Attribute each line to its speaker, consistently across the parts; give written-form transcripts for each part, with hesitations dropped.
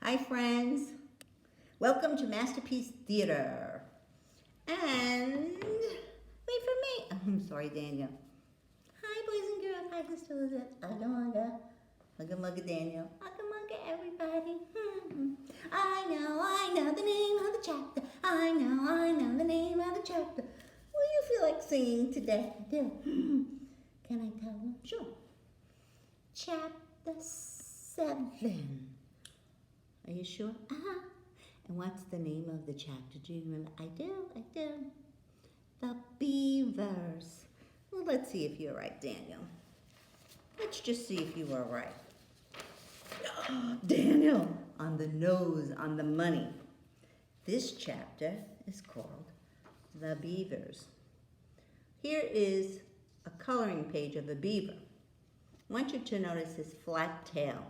Speaker 1: Hi, friends. Welcome to Masterpiece Theater. And wait for me. I'm sorry, Daniel. Hi, boys and girls. Hi, Sister Elizabeth. Ugga mugga. Ugga mugga, Daniel. Ugga mugga, everybody. I know the name of the chapter. I know the name of the chapter. What do you feel like singing today? Can I tell them? Sure. Chapter 7. Are you sure? Uh-huh. And what's the name of the chapter? Do you remember? I do. The Beavers. Well, let's see if you're right, Daniel. Let's just see if you are right. Daniel, on the nose, on the money. This chapter is called The Beavers. Here is a coloring page of a beaver. I want you to notice his flat tail.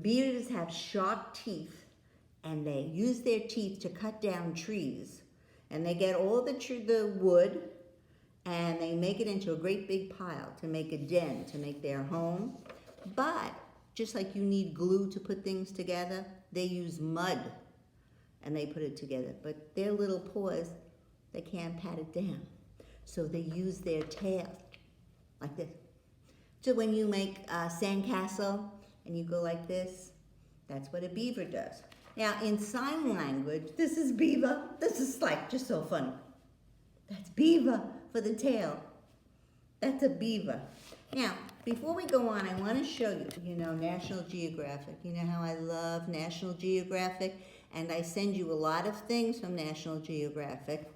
Speaker 1: Beavers have sharp teeth, and they use their teeth to cut down trees. And they get all the wood, and they make it into a great big pile to make a den, to make their home. But just like you need glue to put things together, they use mud, and they put it together. But their little paws, they can't pat it down. So they use their tail, like this. So when you make a sandcastle, and you go like this, that's what a beaver does. Now, in sign language, this is beaver. This is like just so funny. That's beaver for the tail. That's a beaver. Now, before we go on, I want to show you, National Geographic. You know how I love National Geographic? And I send you a lot of things from National Geographic.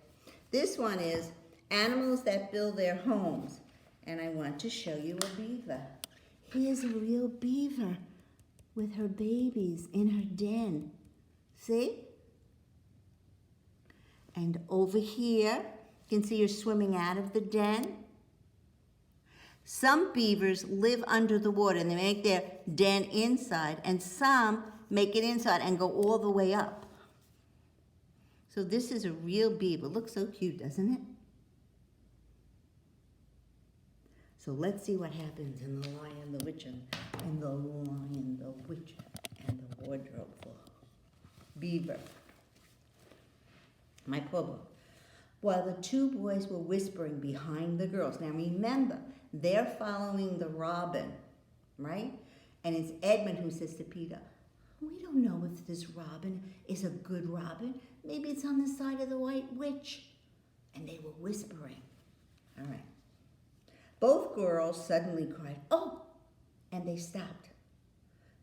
Speaker 1: This one is animals that build their homes. And I want to show you a beaver. Here's a real beaver with her babies in her den. See? And over here, you can see her swimming out of the den. Some beavers live under the water and they make their den inside, and some make it inside and go all the way up. So this is a real beaver. Looks so cute, doesn't it? So let's see what happens in The Lion, the Witch, and The Lion, the Witch, and the Wardrobe for Beaver. My poor book. While the two boys were whispering behind the girls. Now remember, they're following the robin, right? And it's Edmund who says to Peter, we don't know if this robin is a good robin. Maybe it's on the side of the White Witch. And they were whispering. All right. Both girls suddenly cried, oh, and they stopped.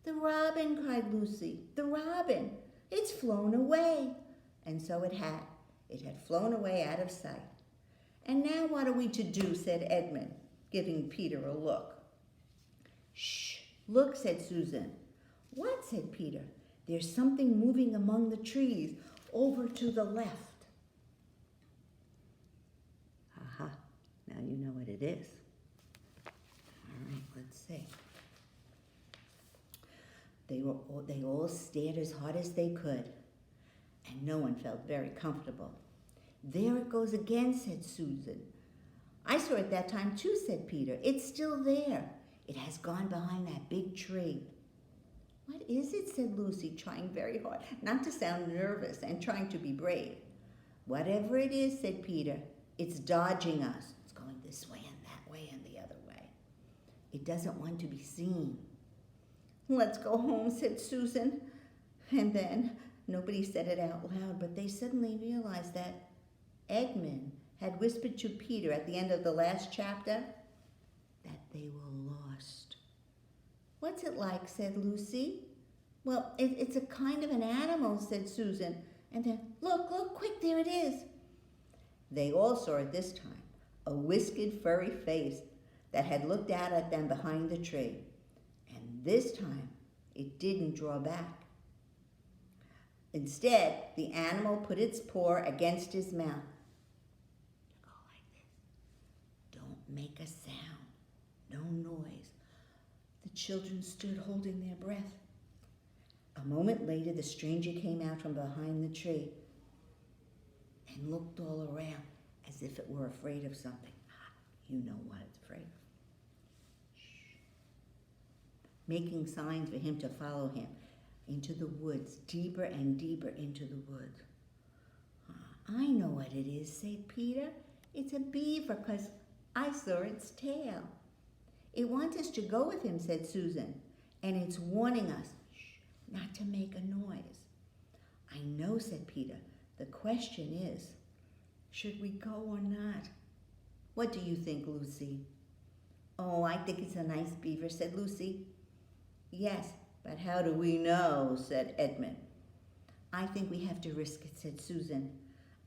Speaker 1: The robin, cried Lucy, the robin, it's flown away. And so it had. It had flown away out of sight. And now what are we to do, said Edmund, giving Peter a look. Shh, look, said Susan. What, said Peter? There's something moving among the trees over to the left. Aha, now you know what it is. All right, let's see. They all stared as hard as they could, and no one felt very comfortable. There it goes again, said Susan. I saw it that time too, said Peter. It's still there. It has gone behind that big tree. What is it, said Lucy, trying very hard not to sound nervous and trying to be brave. Whatever it is, said Peter, it's dodging us. It's going this way and that way and the other way. It doesn't want to be seen. Let's go home, said Susan. And then nobody said it out loud, but they suddenly realized that Edmund had whispered to Peter at the end of the last chapter that they were lost. What's it like, said Lucy. Well, it's a kind of an animal, said Susan. And then, look, quick, there it is. They all saw it this time, a whisked, furry face that had looked out at them behind the tree. And this time, it didn't draw back. Instead, the animal put its paw against his mouth. Go like this. Don't make a sound. No noise. The children stood holding their breath. A moment later, the stranger came out from behind the tree and looked all around as if it were afraid of something. You know what it's afraid of. Shh. Making signs for him to follow him. into the woods, deeper and deeper into the woods. I know what it is, said Peter. It's a beaver, 'cause I saw its tail. It wants us to go with him, said Susan, and it's warning us not to make a noise. I know, said Peter. The question is, should we go or not? What do you think, Lucy? Oh, I think it's a nice beaver, said Lucy. Yes, but how do we know, said Edmund. I think we have to risk it, said Susan.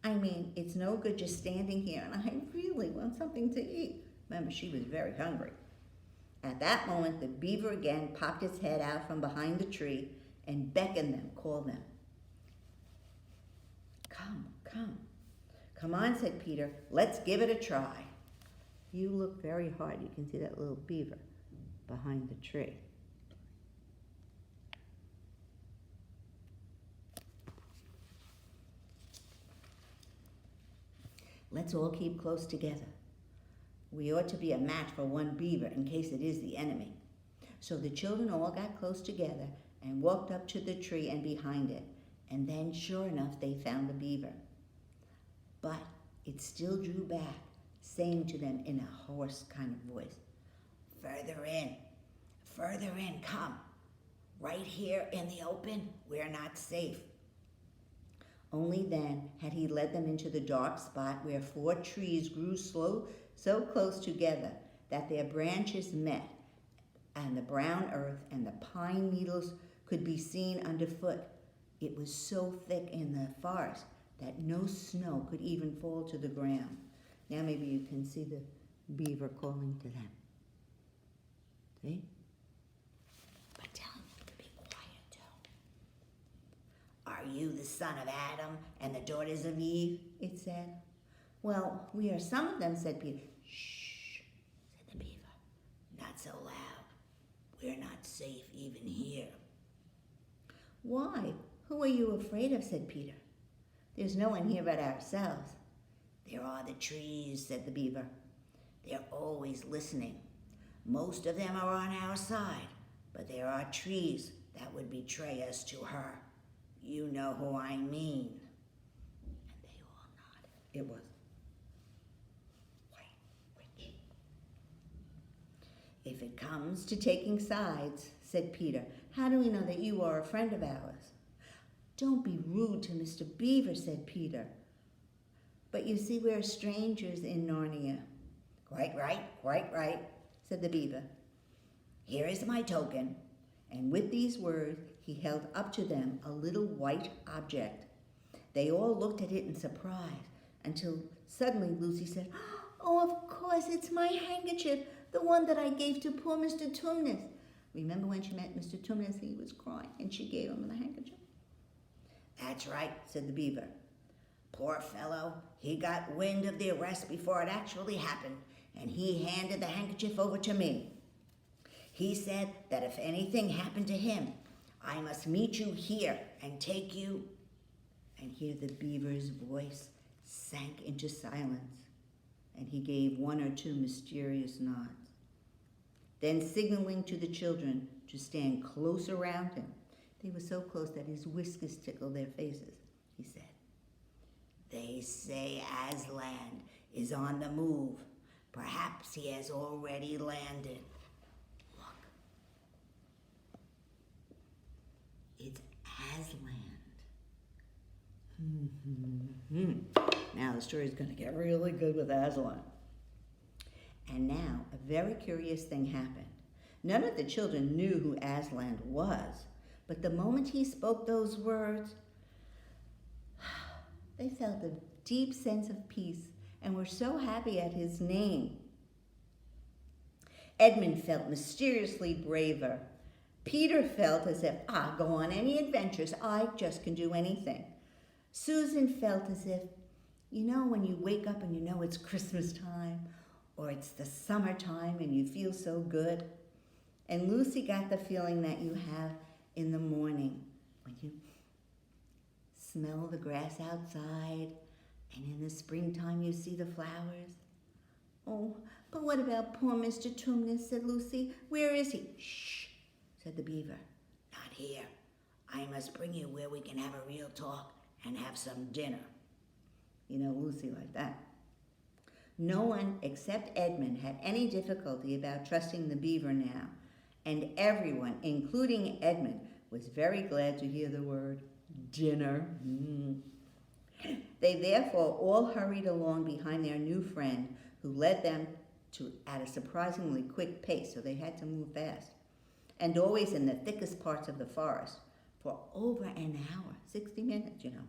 Speaker 1: I mean, it's no good just standing here, and I really want something to eat. Remember, she was very hungry. At that moment, the beaver again popped its head out from behind the tree and beckoned them, called them. Come, come. Come on, said Peter. Let's give it a try. You look very hard. You can see that little beaver behind the tree. Let's all keep close together. We ought to be a match for one beaver in case it is the enemy. So the children all got close together and walked up to the tree and behind it. And then, sure enough, they found the beaver. But it still drew back, saying to them in a hoarse kind of voice, further in, come. Right here in the open, we're not safe. Only then had he led them into the dark spot where 4 trees grew so close together that their branches met, and the brown earth and the pine needles could be seen underfoot. It was so thick in the forest that no snow could even fall to the ground. Now maybe you can see the beaver calling to them. See? But tell them to be quiet too. Are you the son of Adam and the daughters of Eve? It said. Well, we are some of them, said Peter. Shh, said the beaver. Not so loud. We're not safe even here. Why? Who are you afraid of, said Peter. There's no one here but ourselves. There are the trees, said the beaver. They're always listening. Most of them are on our side, but there are trees that would betray us to her. You know who I mean. And they all nodded. It was White Witch. If it comes to taking sides, said Peter, how do we know that you are a friend of ours? Don't be rude to Mr. Beaver, said Peter. But you see, we're strangers in Narnia. Quite right, said the beaver. Here is my token. And with these words, he held up to them a little white object. They all looked at it in surprise until suddenly Lucy said, oh, of course, it's my handkerchief, the one that I gave to poor Mr. Tumnus. Remember when she met Mr. Tumnus, he was crying, and she gave him the handkerchief? That's right, said the beaver. Poor fellow, he got wind of the arrest before it actually happened, and he handed the handkerchief over to me. He said that if anything happened to him, I must meet you here and take you. And here the beaver's voice sank into silence, and he gave 1 or 2 mysterious nods. Then signaling to the children to stand close around him, they were so close that his whiskers tickled their faces, he said, they say Aslan is on the move. Perhaps he has already landed. Look. It's Aslan. Now the story is going to get really good with Aslan. And now a very curious thing happened. None of the children knew who Aslan was, but the moment he spoke those words, they felt a deep sense of peace and were so happy at his name. Edmund felt mysteriously braver. Peter felt as if, go on any adventures, I just can do anything. Susan felt as if, when you wake up and you know it's Christmas time, or it's the summertime and you feel so good. And Lucy got the feeling that you have in the morning when you smell the grass outside, and in the springtime you see the flowers. Oh, but what about poor Mr. Tumnus, said Lucy. Where is he? Shh, said the beaver. Not here.
Speaker 2: I must bring you where we can have a real talk and have some dinner.
Speaker 1: You know, Lucy like that. No one except Edmund had any difficulty about trusting the beaver now, and everyone, including Edmund, was very glad to hear the word dinner. They therefore all hurried along behind their new friend, who led them at a surprisingly quick pace, so they had to move fast, and always in the thickest parts of the forest, for over an hour, 60 minutes, you know.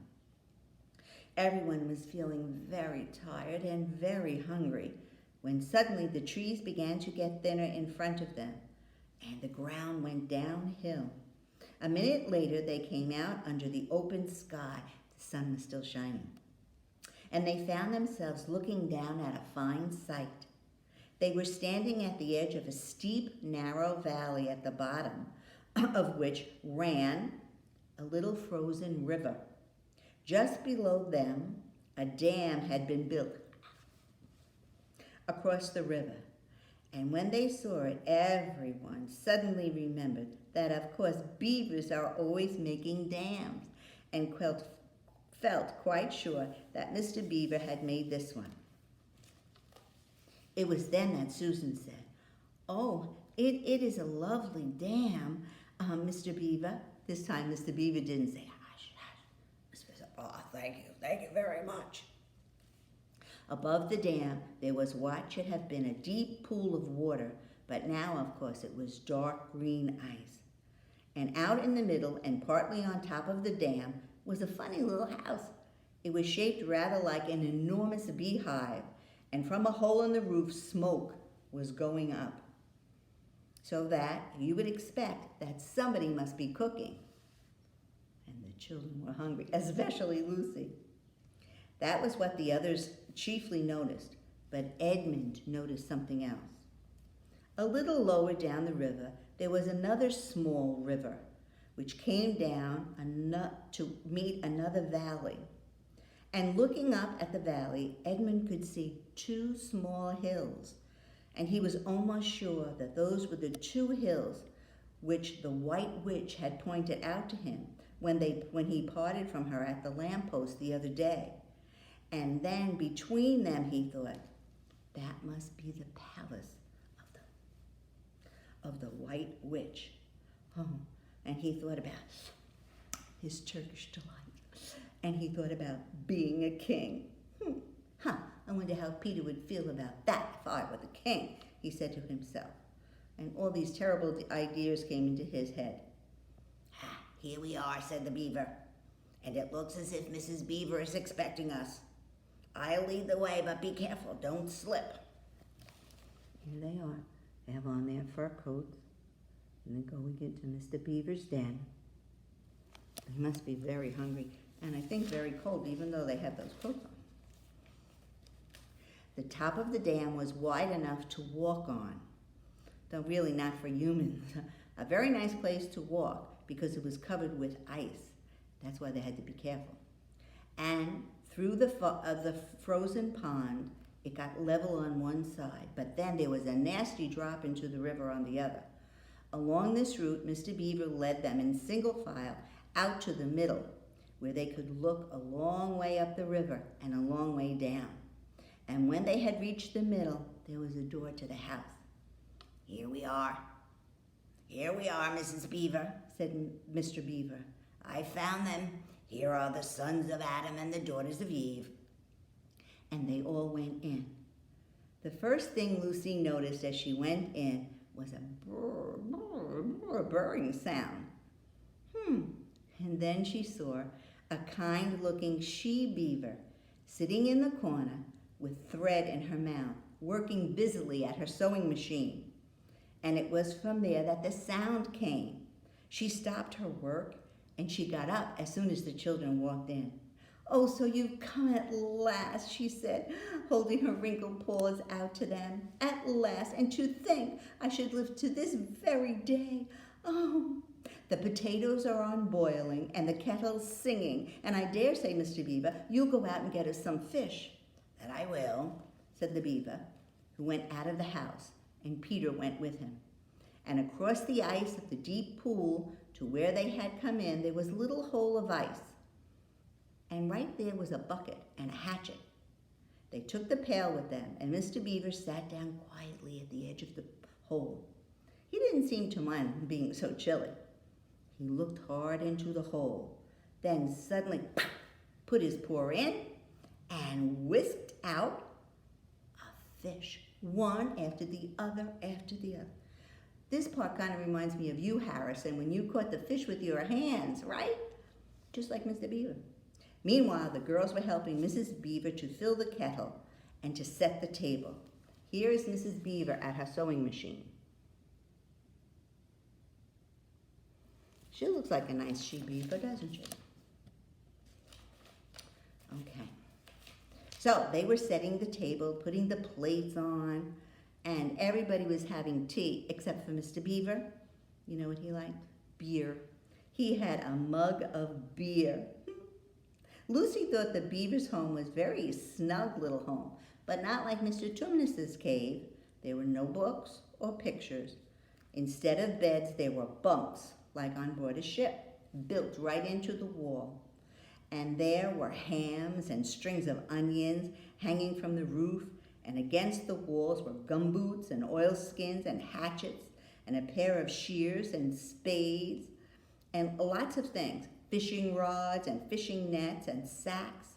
Speaker 1: Everyone was feeling very tired and very hungry when suddenly the trees began to get thinner in front of them, and the ground went downhill. A minute later, they came out under the open sky. The sun was still shining. And they found themselves looking down at a fine sight. They were standing at the edge of a steep, narrow valley at the bottom of which ran a little frozen river. Just below them, a dam had been built across the river. And when they saw it, everyone suddenly remembered that, of course, beavers are always making dams, and felt quite sure that Mr. Beaver had made this one. It was then that Susan said, "Oh, it is a lovely dam, Mr. Beaver." This time Mr. Beaver didn't say, "Hush, hush."
Speaker 2: Oh, thank you very much.
Speaker 1: Above the dam, there was what should have been a deep pool of water, but now, of course, it was dark green ice. And out in the middle and partly on top of the dam was a funny little house. It was shaped rather like an enormous beehive, and from a hole in the roof, smoke was going up. So that you would expect that somebody must be cooking. And the children were hungry, especially Lucy. That was what the others chiefly noticed, but Edmund noticed something else. A little lower down the river, there was another small river, which came down to meet another valley. And looking up at the valley, Edmund could see two small hills, and he was almost sure that those were the two hills which the White Witch had pointed out to him when he parted from her at the lamppost the other day. And then between them, he thought, that must be the palace of the White Witch. Oh, and he thought about his Turkish delight, and he thought about being a king. I wonder how Peter would feel about that if I were the king, he said to himself. And all these terrible ideas came into his head.
Speaker 2: Here we are, said the beaver, and it looks as if Mrs. Beaver is expecting us. I'll lead the way, but be careful, don't slip.
Speaker 1: Here they are. They have on their fur coats, and they're going into Mr. Beaver's den. They must be very hungry, and I think very cold, even though they have those coats on. The top of the dam was wide enough to walk on, though really not for humans. A very nice place to walk because it was covered with ice. That's why they had to be careful. And through the frozen pond, it got level on one side, but then there was a nasty drop into the river on the other. Along this route, Mr. Beaver led them in single file out to the middle, where they could look a long way up the river and a long way down. And when they had reached the middle, there was a door to the house.
Speaker 2: Here we are, Mrs. Beaver, said Mr. Beaver. I found them. Here are the sons of Adam and the daughters of Eve.
Speaker 1: And they all went in. The first thing Lucy noticed as she went in was a burring sound. And then she saw a kind-looking she-beaver sitting in the corner with thread in her mouth, working busily at her sewing machine. And it was from there that the sound came. She stopped her work and she got up as soon as the children walked in. "Oh, so you've come at last," she said, holding her wrinkled paws out to them. "At last, and to think I should live to this very day. Oh, the potatoes are on boiling and the kettle's singing, and I dare say, Mr. Beaver, you'll go out and get us some fish."
Speaker 2: "That I will,"
Speaker 1: said the beaver, who went out of the house, and Peter went with him. And across the ice of the deep pool to where they had come in, there was a little hole of ice. And right there was a bucket and a hatchet. They took the pail with them, and Mr. Beaver sat down quietly at the edge of the hole. He didn't seem to mind being so chilly. He looked hard into the hole, then suddenly put his paw in and whisked out a fish, one after the other after the other. This part kind of reminds me of you, Harrison, when you caught the fish with your hands, right? Just like Mr. Beaver. Meanwhile, the girls were helping Mrs. Beaver to fill the kettle and to set the table. Here is Mrs. Beaver at her sewing machine. She looks like a nice she-beaver, doesn't she? Okay. So they were setting the table, putting the plates on, and everybody was having tea except for Mr. Beaver. You know what he liked? Beer. He had a mug of beer. Lucy thought the Beaver's home was a very snug little home, but not like Mr. Tumnus's cave. There were no books or pictures. Instead of beds, there were bunks, like on board a ship, built right into the wall. And there were hams and strings of onions hanging from the roof, and against the walls were gumboots and oilskins and hatchets and a pair of shears and spades and lots of things, fishing rods and fishing nets and sacks.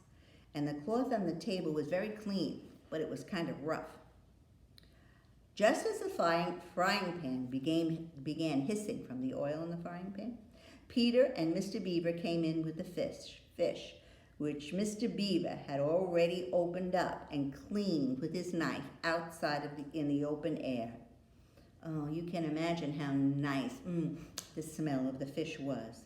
Speaker 1: And the cloth on the table was very clean, but it was kind of rough. Just as the frying pan began hissing from the oil in the frying pan, Peter and Mr. Beaver came in with the fish, which Mr. Beaver had already opened up and cleaned with his knife outside in the open air. Oh, you can imagine how nice the smell of the fish was.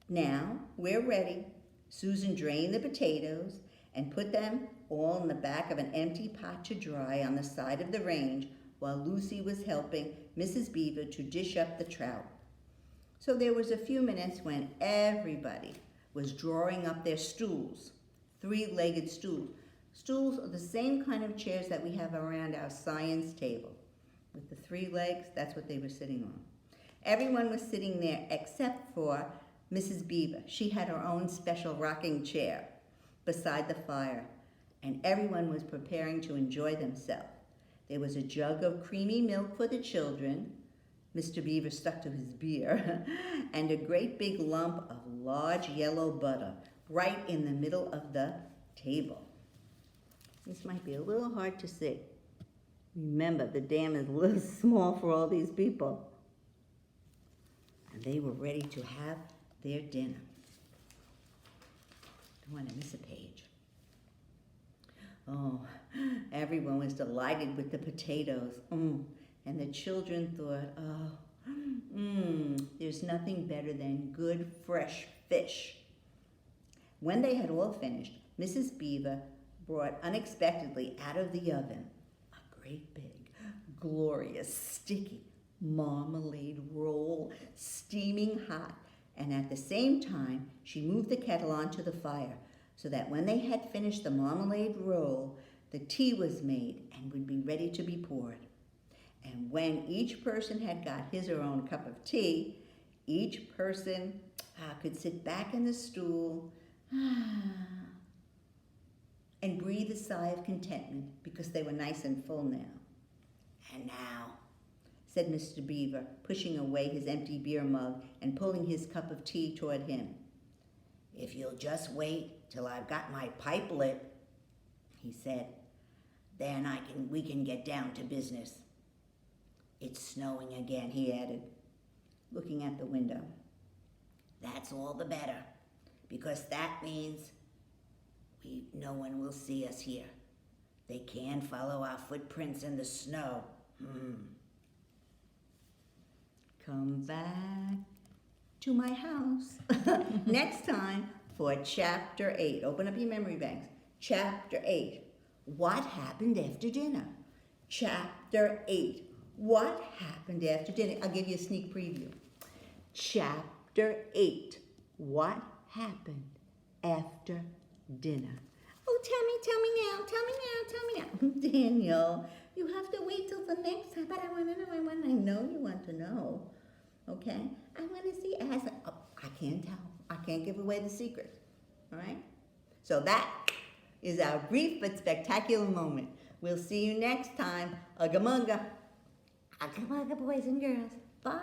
Speaker 1: Now, we're ready. Susan drained the potatoes and put them all in the back of an empty pot to dry on the side of the range while Lucy was helping Mrs. Beaver to dish up the trout. So there was a few minutes when everybody was drawing up their stools, three-legged stools. Stools are the same kind of chairs that we have around our science table. With the 3 legs, that's what they were sitting on. Everyone was sitting there except for Mrs. Beaver. She had her own special rocking chair beside the fire, and everyone was preparing to enjoy themselves. There was a jug of creamy milk for the children. Mr. Beaver stuck to his beer, and a great big lump of large yellow butter right in the middle of the table. This might be a little hard to see. Remember, the dam is a little small for all these people. And they were ready to have their dinner. Don't want to miss a page. Oh, everyone was delighted with the potatoes. And the children thought, there's nothing better than good fresh fish. When they had all finished, Mrs. Beaver brought unexpectedly out of the oven a great big, glorious, sticky marmalade roll, steaming hot. And at the same time, she moved the kettle onto the fire so that when they had finished the marmalade roll, the tea was made and would be ready to be poured. And when each person had got his or her own cup of tea, each person could sit back in the stool and breathe a sigh of contentment because they were nice and full now. And now, said Mr. Beaver, pushing away his empty beer mug and pulling his cup of tea toward him.
Speaker 2: If you'll just wait till I've got my pipe lit, he said, then we can get down to business. It's snowing again, he added, looking at the window. That's all the better, because that means no one will see us here. They can follow our footprints in the snow.
Speaker 1: Come back to my house next time for Chapter 8. Open up your memory banks. Chapter 8. What happened after dinner? Chapter 8. What happened after dinner? I'll give you a sneak preview. Chapter 8. What happened after dinner? Oh, tell me now. Daniel, you have to wait till the next time. But I know you want to know. Okay? I want to see as I can't tell. I can't give away the secret. All right? So that is our brief but spectacular moment. We'll see you next time. Ugga munga. Ugga munga, boys and girls. Bye.